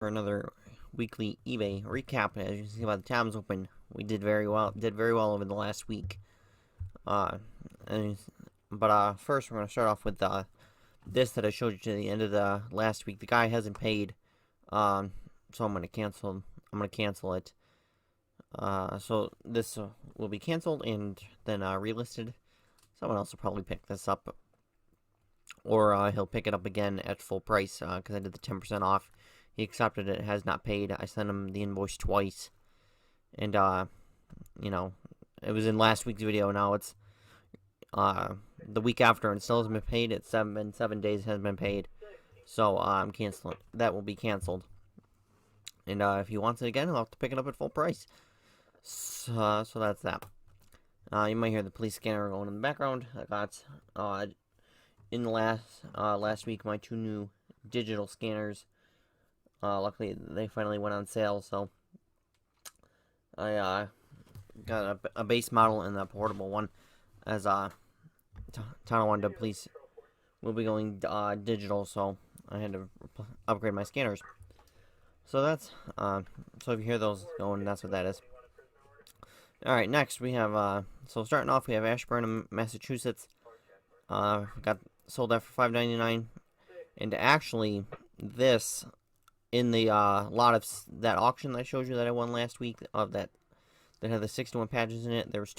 For another weekly eBay recap. As you can see by the tabs open, we did very well. Did very well over the last week. Uh, and, first we're gonna start off with this that I showed you to the end of the last week. The guy hasn't paid, so I'm gonna cancel. I'm gonna cancel it. So this will be canceled and then relisted. Someone else will probably pick this up, or he'll pick it up again at full price because I did the 10% off. He accepted it, has not paid. I sent him the invoice twice, and it was in last week's video. Now it's the week after, and still hasn't been paid. It's been 7 days, hasn't been paid. So I'm canceling. That will be canceled. And if he wants it again, he'll have to pick it up at full price. So that's that. You might hear the police scanner going in the background. I got in the last week my 2 new digital scanners. Luckily, they finally went on sale, so I got a base model and a portable one. As Tunnel One Police will be going digital, so I had to upgrade my scanners. So that's so if you hear those going, that's what that is. All right, next we have so starting off we have Ashburn, Massachusetts. Got sold that for $5.99, and actually this. In the lot of that auction that I showed you that I won last week of that had the 61 patches in it, there was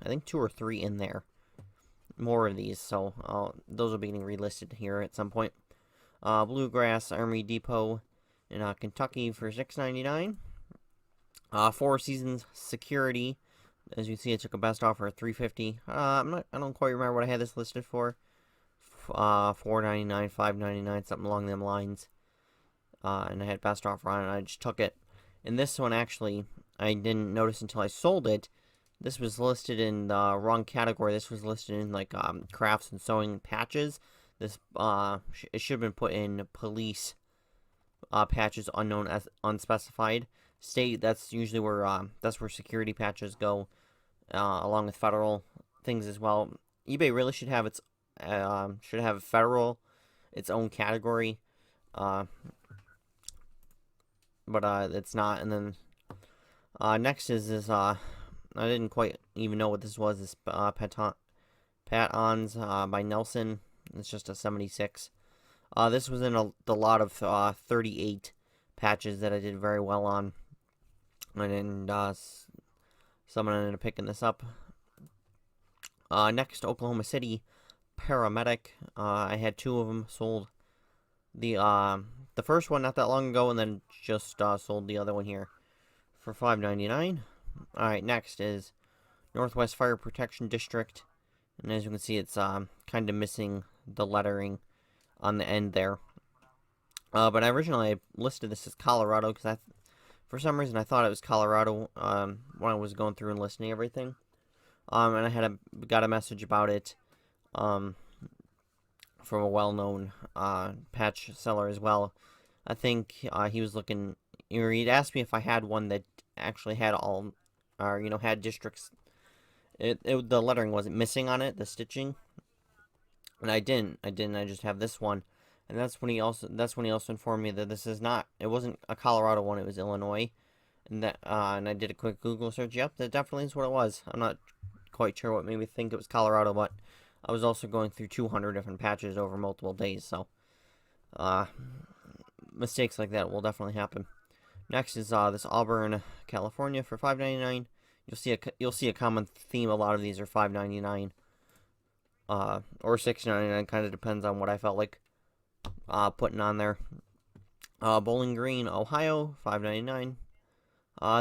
I think 2 or 3 in there. More of these, so those will be getting relisted here at some point. Bluegrass Army Depot in Kentucky for $6.99. Four Seasons Security, as you can see, I took a best offer at $3.50. I don't quite remember what I had this listed for. $4.99, $5.99, something along them lines. And I had best offer on it, and I just took it. And this one, actually, I didn't notice until I sold it. This was listed in the wrong category. This was listed in, like, crafts and sewing patches. This, it should have been put in police patches unknown as unspecified. State, that's usually where, that's where security patches go, along with federal things as well. eBay really should have its, federal, its own category. But it's not. And then next is this I didn't quite even know what this was. This Pat-Ons by Nelson. It's just a 76. This was in the lot of 38 patches that I did very well on, and then someone ended up picking this up. Next, Oklahoma City Paramedic. I had 2 of them sold. The first one not that long ago, and then just sold the other one here for $5.99. Alright, next is Northwest Fire Protection District. And as you can see, it's kind of missing the lettering on the end there. But originally I listed this as Colorado, because for some reason I thought it was Colorado when I was going through and listing everything. And I got a message about it from a well-known patch seller as well. I think he was looking, or he'd asked me if I had one that actually had all, or had districts. The lettering wasn't missing on it, the stitching, and I didn't. I just have this one, and that's when he also informed me that this is not. It wasn't a Colorado one. It was Illinois, and and I did a quick Google search. Yep, that definitely is what it was. I'm not quite sure what made me think it was Colorado, but I was also going through 200 different patches over multiple days, so mistakes like that will definitely happen. Next is this Auburn, California for $5.99. You'll see a common theme. A lot of these are $5.99 or $6.99. Kind of depends on what I felt like putting on there. Bowling Green, Ohio, $5.99.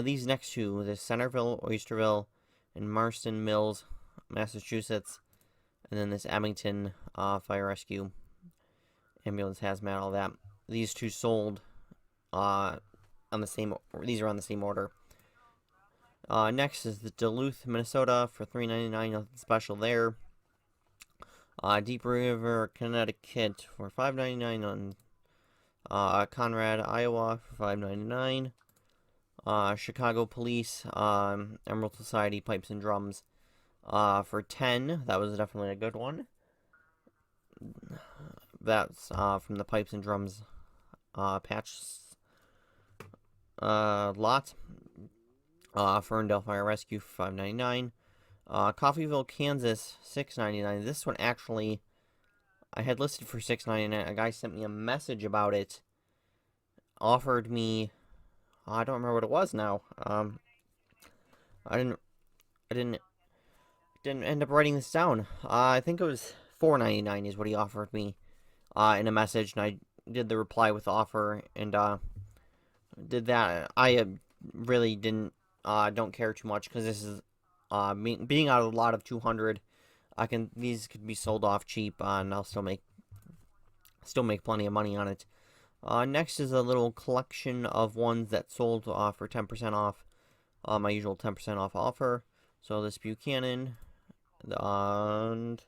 These next 2, the Centerville, Oysterville, and Marston Mills, Massachusetts. And then this Abington Fire Rescue, Ambulance, Hazmat, all that. These 2 sold on the same. These are on the same order. Next is the Duluth, Minnesota for $3.99. Nothing special there. Deep River, Connecticut for $5.99. On Conrad, Iowa for $5.99. Chicago Police, Emerald Society Pipes and Drums. For $10, that was definitely a good one. That's from the Pipes and Drums patch lot. Ferndale Fire Rescue for $5.99. Coffeeville, Kansas, $6.99. This one actually I had listed for $6.99. A guy sent me a message about it. Offered me, I don't remember what it was now. I didn't end up writing this down. I think it was $4.99 is what he offered me in a message, and I did the reply with the offer and did that. I really don't care too much because this is being out of a lot of 200. These could be sold off cheap, and I'll still make plenty of money on it. Next is a little collection of ones that sold for 10% off. My usual 10% off offer. So this Buchanan, and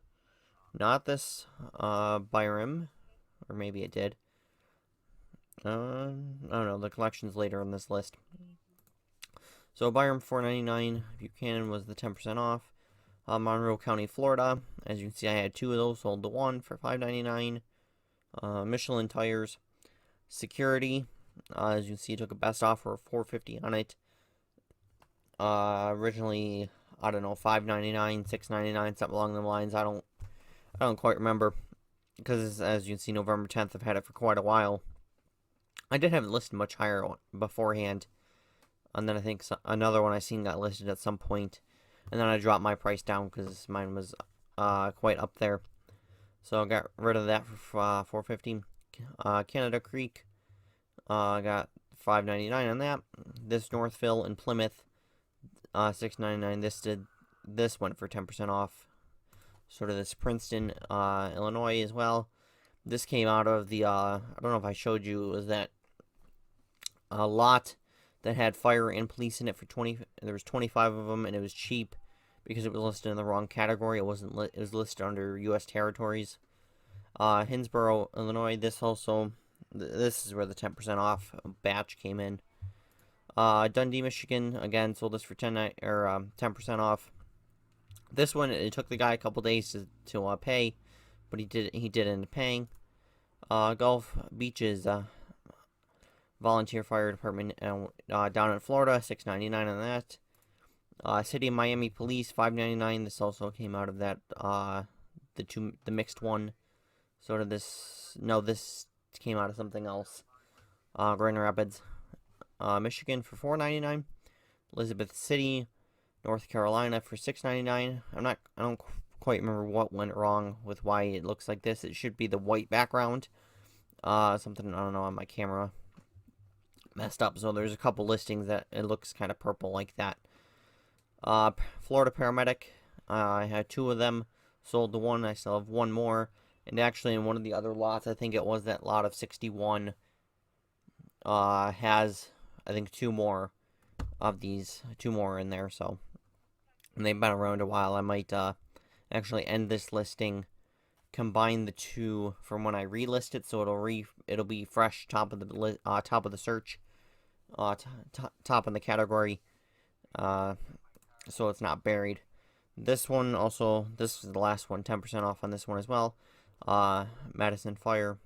not this Byram, or maybe it did. I don't know. The collection's later in this list. So Byram $4.99. Buchanan was the 10% off. Monroe County, Florida. As you can see, I had two of those. Sold the one for $5.99. Michelin tires. Security. As you can see, took a best offer of $4.50 on it. Originally, I don't know, $5.99, $6.99, something along the lines. I don't quite remember because as you can see, November 10th, I've had it for quite a while. I did have it listed much higher beforehand, and then I think another one I seen got listed at some point, and then I dropped my price down because mine was quite up there. So I got rid of that for $4.50. Canada Creek, got $5.99 on that. This Northville and Plymouth, $6.99. This went for 10% off. Sort of this Princeton, Illinois as well. This came out of the I don't know if I showed you, it was that a lot that had fire and police in it for 20. There was 25 of them, and it was cheap because it was listed in the wrong category. It wasn't. It was listed under U.S. territories. Hinsboro, Illinois. This is where the 10% off batch came in. Dundee, Michigan. Again, sold this for 10% off. This one, it took the guy a couple days to pay, but he did end up paying. Gulf Beaches, volunteer fire department down in Florida, $6.99 on that. City of Miami Police, $5.99. This also came out of that the mixed one. Sort of this. No, this came out of something else. Grand Rapids, Michigan for $4.99. Elizabeth City, North Carolina for $6.99. I don't quite remember what went wrong with why it looks like this. It should be the white background. Something, I don't know, on my camera messed up. So there's a couple listings that it looks kind of purple like that. Florida Paramedic. I had two of them. Sold the one. I still have one more. And actually, in one of the other lots, I think it was that lot of 61, has, I think, two more of these. Two more in there, so. And they've been around a while. I might actually end this listing, combine the two from when I relist it, so it'll be fresh, top of the search, top of the category, so it's not buried. This one also, this is the last one, 10% off on this one as well. Madison Fire,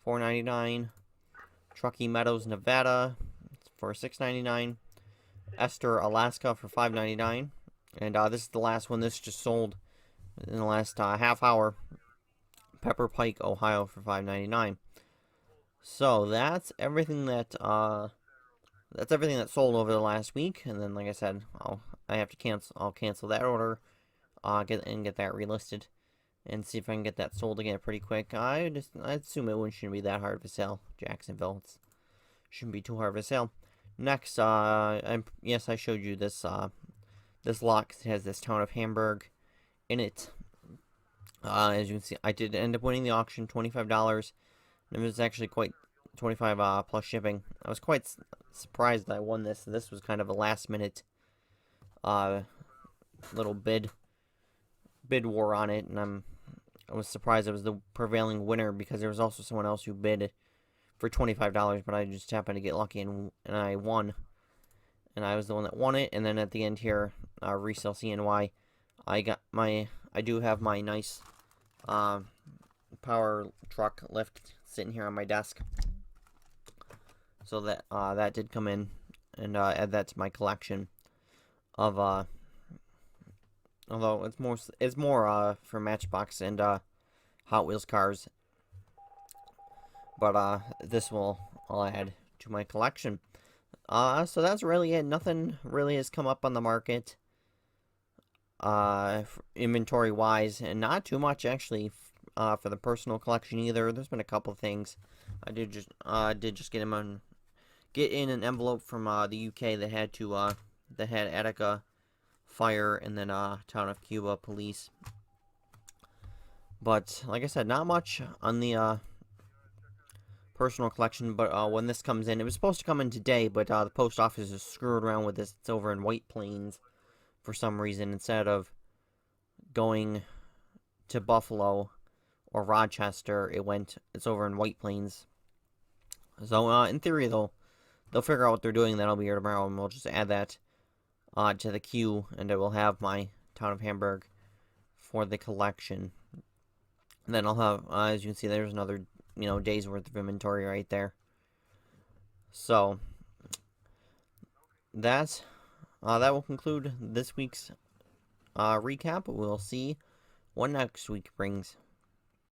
$4.99. Truckee Meadows, Nevada, for $6.99. Esther, Alaska, for $5.99. And this is the last one. This just sold in the last half hour. Pepper Pike, Ohio, for $5.99. So that's everything that sold over the last week. And then, like I said, I'll cancel that order, get that relisted, and see if I can get that sold again pretty quick. I assume it shouldn't be that hard of a sale. Jacksonville, shouldn't be too hard of a sale. Next, yes, I showed you this this lot 'cause it has this town of Hamburg in it. As you can see, I did end up winning the auction, $25. And it was actually quite 25 plus shipping. I was quite surprised that I won this. This was kind of a last minute little bid war on it, and I was surprised I was the prevailing winner because there was also someone else who bid for $25, but I just happened to get lucky and I won. And I was the one that won it. And then at the end here, resale CNY, I do have my nice power truck lift sitting here on my desk. So that did come in, and add that to my collection of although it's more for Matchbox and Hot Wheels cars, but this I'll add to my collection. So that's really it. Nothing really has come up on the market, inventory wise, and not too much actually, for the personal collection either. There's been a couple things. I did just get in an envelope from the UK that had Attica Fire and then Town of Cuba Police. But like I said, not much on the personal collection. But when this comes in, it was supposed to come in today, but the post office is screwed around with this. It's over in White Plains for some reason. Instead of going to Buffalo or Rochester, it's over in White Plains. So in theory, they'll figure out what they're doing. That'll be here tomorrow, and we'll just add that to the queue, and I will have my Town of Hamburg for the collection. And then I'll have, as you can see, there's another day's worth of inventory right there. So that will conclude this week's recap. We'll see what next week brings.